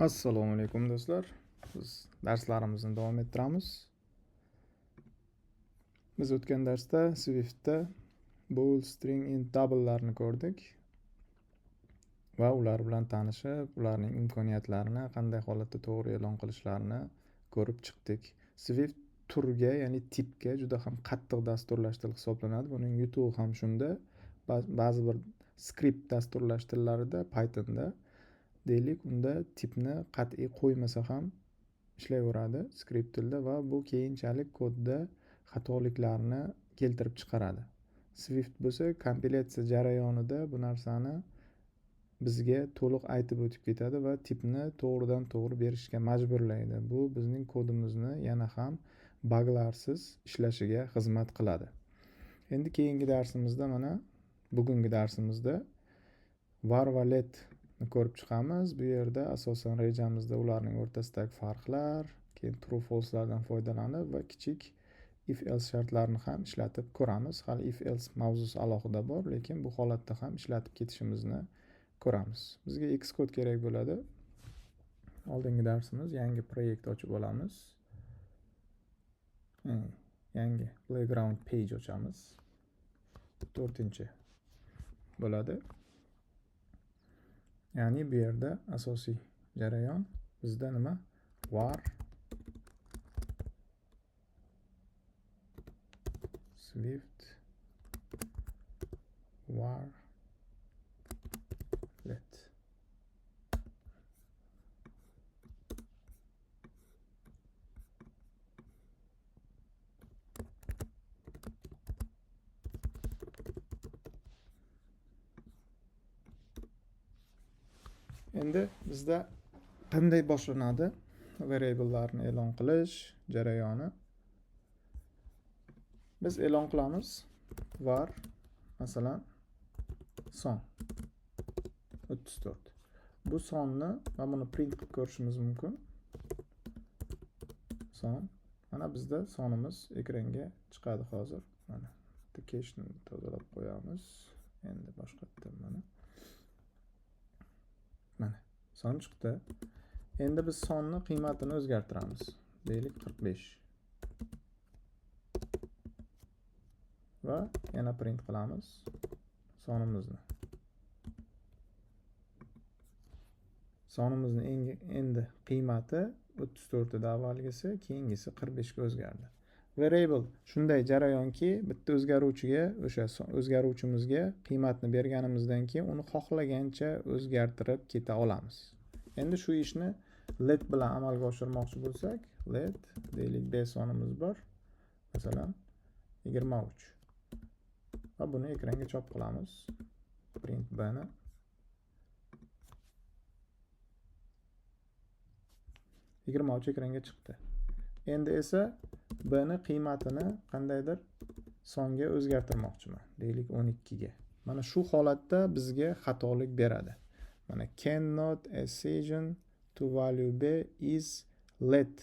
Assalomu alaykum do'stlar. Biz darslarimizni davom ettiramiz. Biz o'tgan darsda Swift'da bool, string, int, double'larni ko'rdik va ular bilan tanishib, ularning imkoniyatlarini, qanday holatda to'g'ri e'lon qilishlarini ko'rib chiqdik. Swift turga, ya'ni tipga juda ham qattiq dasturlash tili hisoblanadi. Buning yutug'i ham shunda. Ba'zi bir skript dasturlash tillarida, Pythonda deylik, unda tipni qat'iy qo'ymasa ham ishlayveradi skript tilda va bu keyinchalik kodda xatoliklarni keltirib chiqaradi. Swift bo'lsa kompilatsiya jarayonida bu narsani bizga to'liq aytib o'tib ketadi va tipni to'g'ridan to'g'ri berishga majburlaydi. Bu bizning kodimizni yana ham baglarsiz ishlashiga xizmat qiladi. Endi keyingi darsimizda, mana bugungi darsimizda var va let ko'rib chiqamiz. Bu yerda asosan rejamizda ularning o'rtasidagi farqlar, keyin true false'lardan foydalanib va kichik if else shartlarini ham ishlatib ko'ramiz. Hali if else mavzusi alohida bor, lekin bu holatda ham ishlatib ketishimizni ko'ramiz. Bizga Xcode kerak bo'ladi. Oldingi darsimiz yangi proyekt ochib olamiz. Yangi playground page ochamiz. 4-chi bo'ladi. Ya'ni bu yerda asosiy jarayon bizda nima? Var Swift var let. Endi bizda qanday boshlanadi variable'larni e'lon qilish jarayoni? Biz e'lon qilamiz var masalan son 34. Bu sonni va buni print qilib ko'rishimiz mumkin. Son. Mana bizda sonimiz ekranga chiqadi hozir. Mana cache'ni tozalab qo'yamiz. Endi boshqatdan mana son chiqdi. Endi biz sonni qiymatini o'zgartiramiz. Deylik 45. Va yana print qilamiz sonimizni. Sonimizni endi qiymati 34 edi avvalgisi, keyingisi 45 ga o'zgardi. Variable shunday jarayonki, bitta o'zgaruvchiga, o'sha o'zgaruvchimizga qiymatni berganimizdan keyin uni xohlagancha o'zgartirib keta olamiz. Endi shu ishni let bilan amalga oshirmoqchi bo'lsak, let deylik b sonimiz bor. Masalan 23. Va buni ekranga chop qilamiz. Print bni. ekranga chiqdi. Endi esa bni qiymatini qandaydir songa o'zgartirmoqchiman. Deylik 12 ga. Mana shu holatda bizga xatolik beradi. Mana cannot assign to value b is let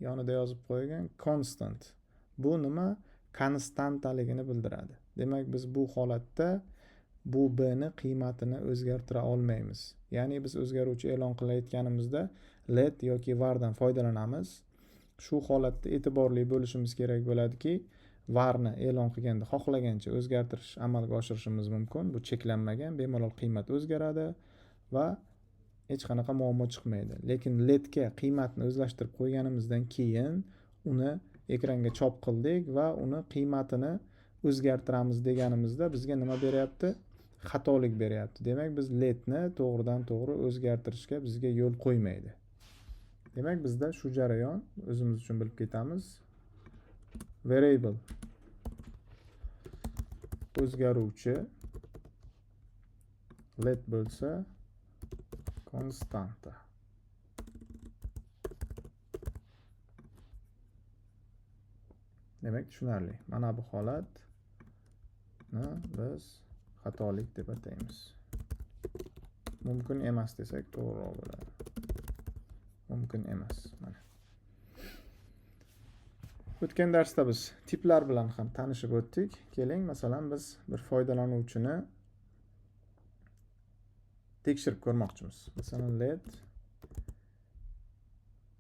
yonida yozib qo'ygan constant. Bu nima? Konstantaligini bildiradi. Demak, biz bu holatda bu bni qiymatini o'zgartira olmaymiz. Ya'ni biz o'zgaruvchi e'lon qilayotganimizda let yoki vardan foydalanamiz. Shu holatda e'tiborli bo'lishimiz kerak bo'ladiki, varni e'lon qilganda xohlagancha o'zgartirish amalga oshirishimiz mumkin. Bu cheklanmagan, bemalol qiymat o'zgaradi va hech qanaqa muammo chiqmaydi. Lekin letga qiymatni o'zlashtirib qo'yganimizdan keyin uni ekranga chop qildik va uni qiymatini o'zgartiramiz deganimizda bizga nima beryapti? Xatolik beryapti. Demak, biz letni to'g'ridan to'g'ri o'zgartirishga bizga yo'l qo'ymaydi. Demak, bizda shu jarayon o'zimiz uchun bilib ketamiz. Variable o'zgaruvchi let bo'lsa konstanta. Demak, tushunarli. Mana bu holatni biz xatolik deb ataymiz. Mumkin emas desak to'g'riroq bo'ladi. Mumkin emas. Mana. O'tgan darsda biz tiplar bilan ham tanishib o'tdik. Keling, masalan, biz bir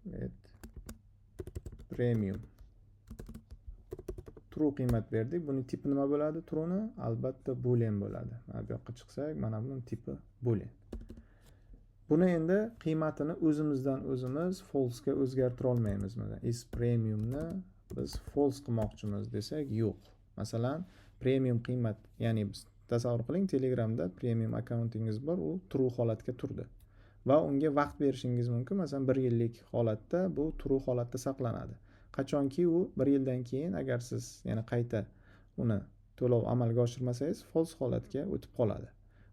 let premium true qiymat berdik. Buning tipi nima bo'ladi? True'ni albatta boolean bo'ladi. Mana bu yoqqa chiqsak, mana buning tipi boolean. Buni endi qiymatini o'zimizdan o'zimiz false ga o'zgartira olmaymiz. Mana is premiumni biz false qilmoqchimiz desak, yo'q. Masalan, premium qiymat, ya'ni biz tasavvur qiling, Telegramda premium akkauntingiz bor, u true holatga turdi. Va unga vaqt berishingiz mumkin. Masalan, 1 yillik holatda bu true holatda saqlanadi. Qachonki u 1 yildan keyin agar siz yana qayta uni to'lov amalga oshirmasangiz, false holatga o'tib qoladi.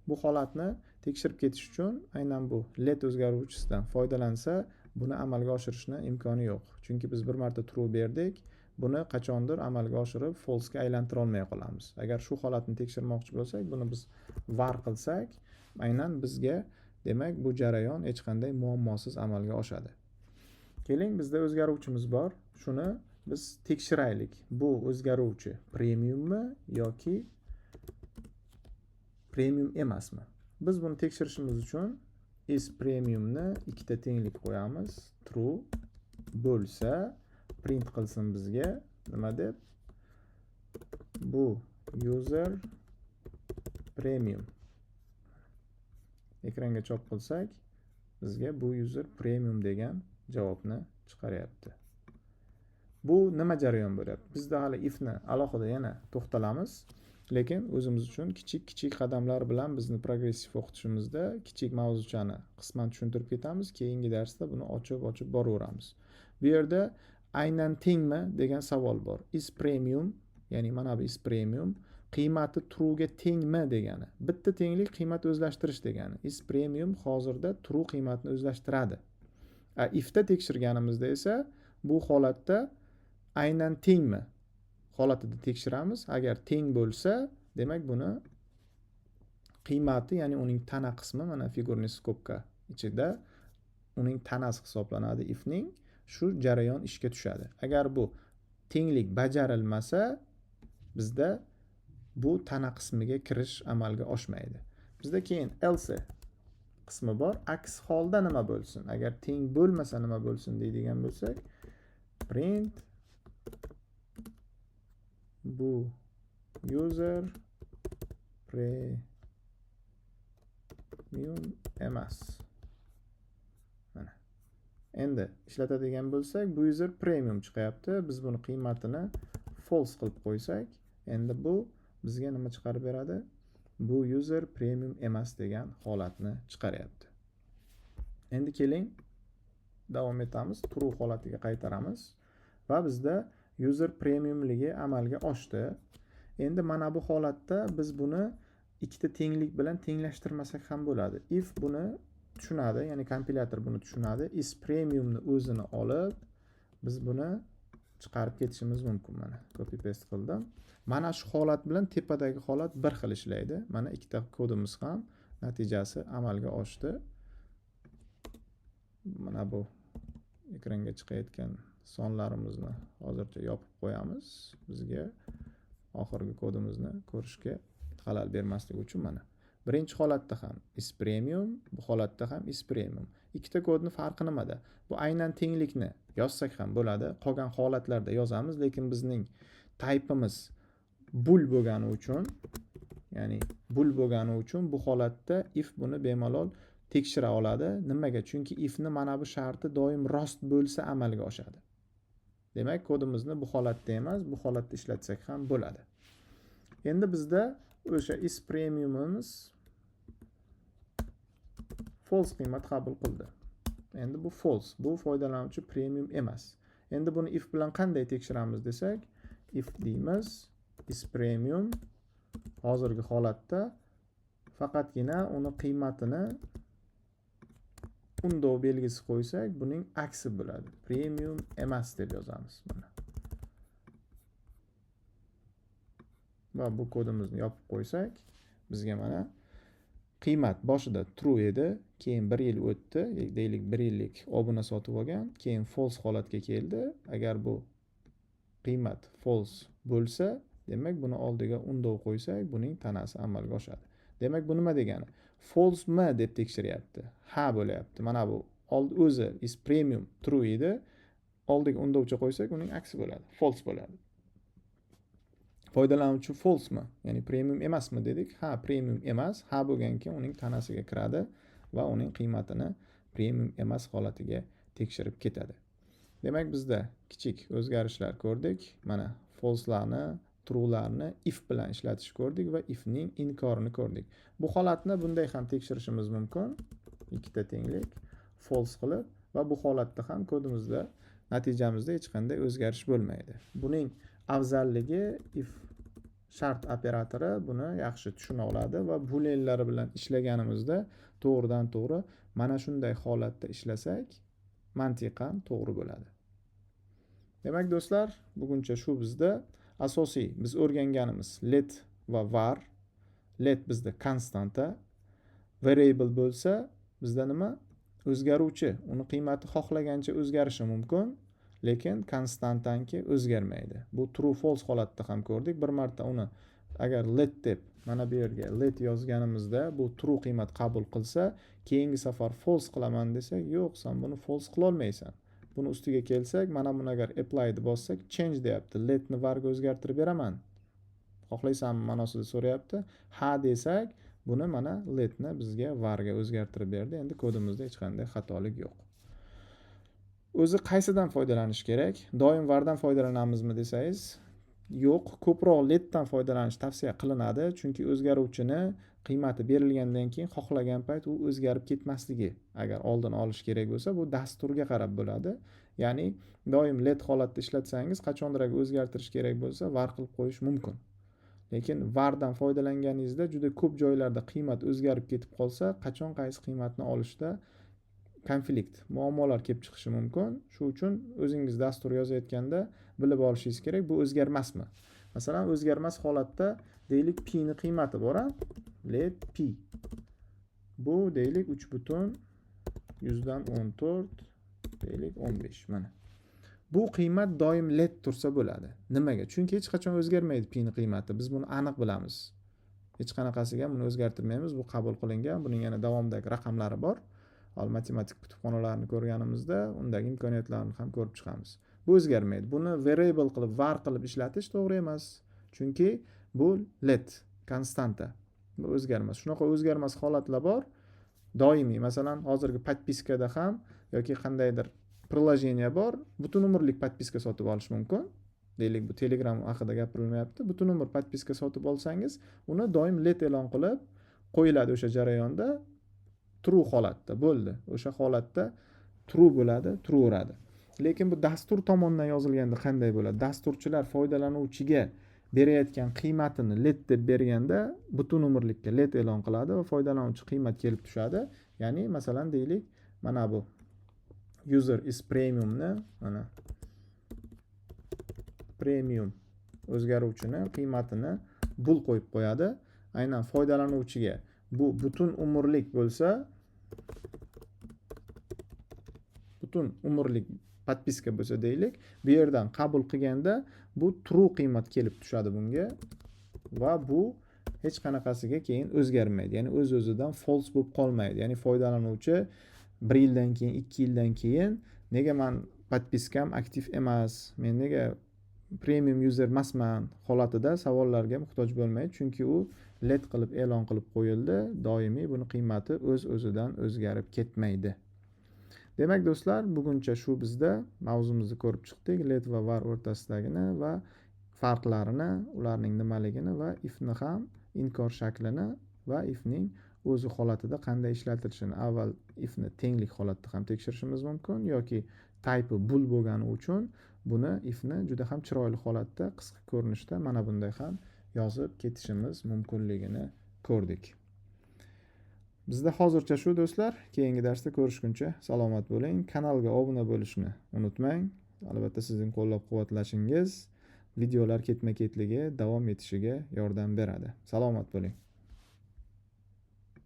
Bu holatni tekshirib ketish uchun aynan bu let o'zgaruvchisidan foydalansa, buni amalga oshirishni imkoni yo'q. Chunki biz bir marta true berdik, buni qachondir amalga oshirib false ga aylantira olmay qolamiz. Agar shu holatni tekshirmoqchi bo'lsak, buni biz var qilsak, aynan bizga demak bu jarayon hech qanday muammosiz amalga oshadi. Keling, bizda o'zgaruvchimiz bor. Shuni biz tekshiraylik. Bu o'zgaruvchi premiummi yoki premium emasmi? Biz buni tekshirishimiz uchun is premiumni ikkita tenglik qo'yamiz. True bo'lsa print qilsin bizga nima deb? Bu user premium. Ekranga chop qilsak, bizga bu user premium degan javobni chiqaryapti. Bu nima jarayon bo'lyapti? Bizda hali ifni alohida yana to'xtalamiz, lekin o'zimiz uchun kichik qadamlar bilan bizni progressiv o'qitishimizda kichik mavzuchani qisman tushuntirib ketamiz. Keyingi darsda buni ochib boraveramiz. Bu yerda aynan tengmi degan savol bor. Is premium, ya'ni mana bu is premium qiymati true ga tengmi degani. Bitta tenglik qiymat o'zlashtirish degani. Is premium hozirda true qiymatni o'zlashtiradi. Ifda tekshirganimizda esa bu holatda aynan tengmi holatida tekshiramiz. Agar teng bo'lsa, demak buni qiymati, ya'ni uning tana qismi mana figurniy skobka ichida uning tanasi hisoblanadi ifning. Shu jarayon ishga tushadi. Agar bu tenglik bajarilmasa, bizda bu tana qismiga kirish amalga oshmaydi. Bizda keyin else qismi bor. Aks holda nima bo'lsin? Agar teng bo'lmasa nima bo'lsin deydigan bo'lsak, print bu user premium emas. Mana. Endi ishlatadigan bo'lsak, bu user premium chiqyapti. Biz buni qiymatini false qilib qo'ysak, endi bu bizga nima chiqarib beradi? Bu user premium emas degan holatni chiqaryapti. Endi keling, davom etamiz. True holatiga qaytaramiz va bizda user premiumligi amalga oshdi. Endi mana bu holatda biz buni ikkita tenglik bilan tenglashtirmasak ham bo'ladi. If buni tushunadi, ya'ni kompilyator buni tushunadi. Is premiumni o'zini olib, biz buni chiqarib ketishimiz mumkin. Mana copy paste qildim. Mana shu holat bilan tepadagi holat bir xil ishlaydi. Mana ikkita kodimiz ham natijasi amalga oshdi. Mana bu ekranga chiqayotgan sonlarimizni hozircha yopib qo'yamiz. Bizga oxirgi kodimizni ko'rishga xalal bermasligi uchun mana. Birinchi holatda ham is premium, bu holatda ham is premium. Ikkita kodning farqi nimada? Bu aynan tenglikni yozsak ham bo'ladi. Qolgan holatlarda yozamiz, lekin bizning typeimiz bool bo'lgani uchun, ya'ni bool bo'lgani uchun bu holatda if buni bemalol tekshira oladi. Nimaga? Chunki ifni mana bu sharti doim rost bo'lsa amalga oshadi. Demak, kodimizni bu holatda emas, bu holatda ishlatsak ham bo'ladi. Endi bizda o'sha is premiumimiz false qiymat qabul qildi. Endi bu false, bu foydalanuvchi premium emas. Endi buni if bilan qanday tekshiramiz desak, if deymiz, is premium hozirgi holatda faqatgina uni qiymatini undo belgisi qo'ysak, buning aksi bo'ladi. Premium emas deb yozamiz mana. Va bu kodimizni yopib qo'ysak, bizga mana qiymat boshida true edi, keyin 1 yil o'tdi, deylik 1 yillik obuna sotib olgan, keyin false holatga keldi. Agar bu qiymat false bo'lsa, demak buni oldiga undo qo'ysak, buning tanasi amalga oshadi. Demak bu nima degani? False mi deb tekshiryapti. Ha bo'lyapti. Mana bu o'zi is premium true edi. Oldiga undovcha qo'ysak, uning aksi bo'ladi, false bo'ladi. Foydalanuvchi false'mi, ya'ni premium emasmi dedik. Ha, premium emas. Ha bo'lgandan keyin uning tanasiga kiradi va uning qiymatini premium emas holatiga tekshirib ketadi. Demak, bizda kichik o'zgarishlar ko'rdik. Mana false'larni, true'larni if bilan ishlatishni ko'rdik va ifning inkorini ko'rdik. Bu holatni bunday ham tekshirishimiz mumkin. Ikkita tenglik false qilib va bu holatda ham kodimizda, natijamizda hech qanday o'zgarish bo'lmaydi. Buning afzalligi if shart operatori buni yaxshi tushuna oladi va booleanlar bilan ishlaganimizda to'g'ridan to'g'ri mana shunday holatda ishlasak mantiqan to'g'ri bo'ladi. Demak do'stlar, buguncha shu bizda asosiy biz o'rganganimiz let va var. Let bizda konstanta, variable bo'lsa bizda nima? O'zgaruvchi. Uni qiymati xohlagancha o'zgarishi mumkin, lekin konstantanki o'zgarmaydi. Bu true false holatda ham ko'rdik. Bir marta uni agar let deb mana bu yerga let yozganimizda bu true qiymat qabul qilsa, keyingi safar false qilaman desak, yo'q, sen buni false qila olmaysan. Buni ustiga kelsak, mana buni agar apply deb bossak, change deyapti. Letni varga o'zgartirib beraman. Xohlaysanmi ma'nosida so'rayapti. Ha desak, buni mana letni bizga varga o'zgartirib berdi. Endi kodimizda hech qanday xatolik yo'q. O'zi qaysidan foydalanish kerak? Doim vardan foydalanamizmi desangiz, yo'q, ko'proq letdan foydalanish tavsiya qilinadi, chunki o'zgaruvchini qiymati berilgandan keyin xohlagan payt u o'zgarib ketmasligi agar oldin olish kerak bo'lsa, bu dasturga qarab bo'ladi. Ya'ni doim let holatda ishlatsangiz, qachondir o'zgartirish kerak bo'lsa, var qilib qo'yish mumkin. Lekin vardan foydalanganingizda juda ko'p joylarda qiymat o'zgarib ketib qolsa, qachon qaysi qiymatni olishda konflikt, muammolar kelib chiqishi mumkin. Shu uchun o'zingiz dastur yozayotganda bilib olishingiz kerak, bu o'zgarmasmi? Masalan, o'zgarmas holatda deylik pi ni qiymati bor, let pi. Bu deylik 3,114 deylik 15 mana. Bu qiymat doim let tursa bo'ladi. Nimaga? Chunki hech qachon o'zgarmaydi pi ni qiymati. Biz buni aniq bilamiz. Hech qanaqasiga buni o'zgartirmaymiz. Bu qabul qilingan. Buning yana davomidagi raqamlari bor. Matematik kutubxonalarini ko'rganimizda undagi imkoniyatlarni ham ko'rib chiqamiz. Bu o'zgarmaydi. Buni variable qilib, var qilib ishlatish to'g'ri emas. Chunki bu let, konstanta. Bu o'zgarmas. Shunaqa o'zgarmas holatlar bor. Doimiy, masalan, hozirgi podpiskada ham yoki qandaydir priложение bor. Butun umrlik podpiska sotib olish mumkin. Deylik, bu Telegram haqida gapirilmayapti. Butun umr podpiska sotib olsangiz, uni doim let e'lon qilib qo'yiladi o'sha jarayonda. True holatda bo'ldi. O'sha holatda true bo'ladi, turaveradi. Lekin bu dastur tomonidan yozilganda qanday bo'ladi? Dasturchilar foydalanuvchiga berayotgan qiymatini let deb berganda butun umrlikka let e'lon qiladi va foydalanuvchi qiymat kelib tushadi. Ya'ni masalan deylik, mana bu user is premiumni mana premium o'zgaruvchini qiymatini bul qo'yib qo'yadi. Aynan foydalanuvchiga bu butun umrlik bo'lsa, butun umrlik podpiska bo'lsa deylik, bu yerdan qabul qilganda bu true qiymat kelib tushadi bunga va bu hech qanaqasiga keyin o'zgarmaydi. Ya'ni o'z-o'zidan false bo'lib qolmaydi. Ya'ni foydalanuvchi 1 yildan keyin, 2 yildan keyin nega men podpiskam aktiv emas, men nega premium user emasman holatida savollarga muhtoj bo'lmaydi, chunki u let qilib e'lon qilib qo'yildi. Doimiy buni qiymati o'z-o'zidan o'zgarib ketmaydi. Demak do'stlar, buguncha shu bizda mavzumizni ko'rib chiqdik. Let va var o'rtasidagini va farqlarini, ularning nimaligini va ifni ham inkor shaklini va ifning o'zi holatida qanday ishlatilishini, avval ifni tenglik holatida ham tekshirishimiz mumkin yoki type bool bo'lgani uchun buni ifni juda ham chiroyli holatda, qisqa ko'rinishda mana bunday ham yozib ketishimiz mumkinligini ko'rdik. Bizda hozircha shu do'stlar. Keyingi darsda ko'rishguncha salomat bo'ling. Kanalga obuna bo'lishni unutmang. Albatta sizning qo'llab-quvvatlashingiz videolar ketma-ketligi davom etishiga yordam beradi. Salomat bo'ling.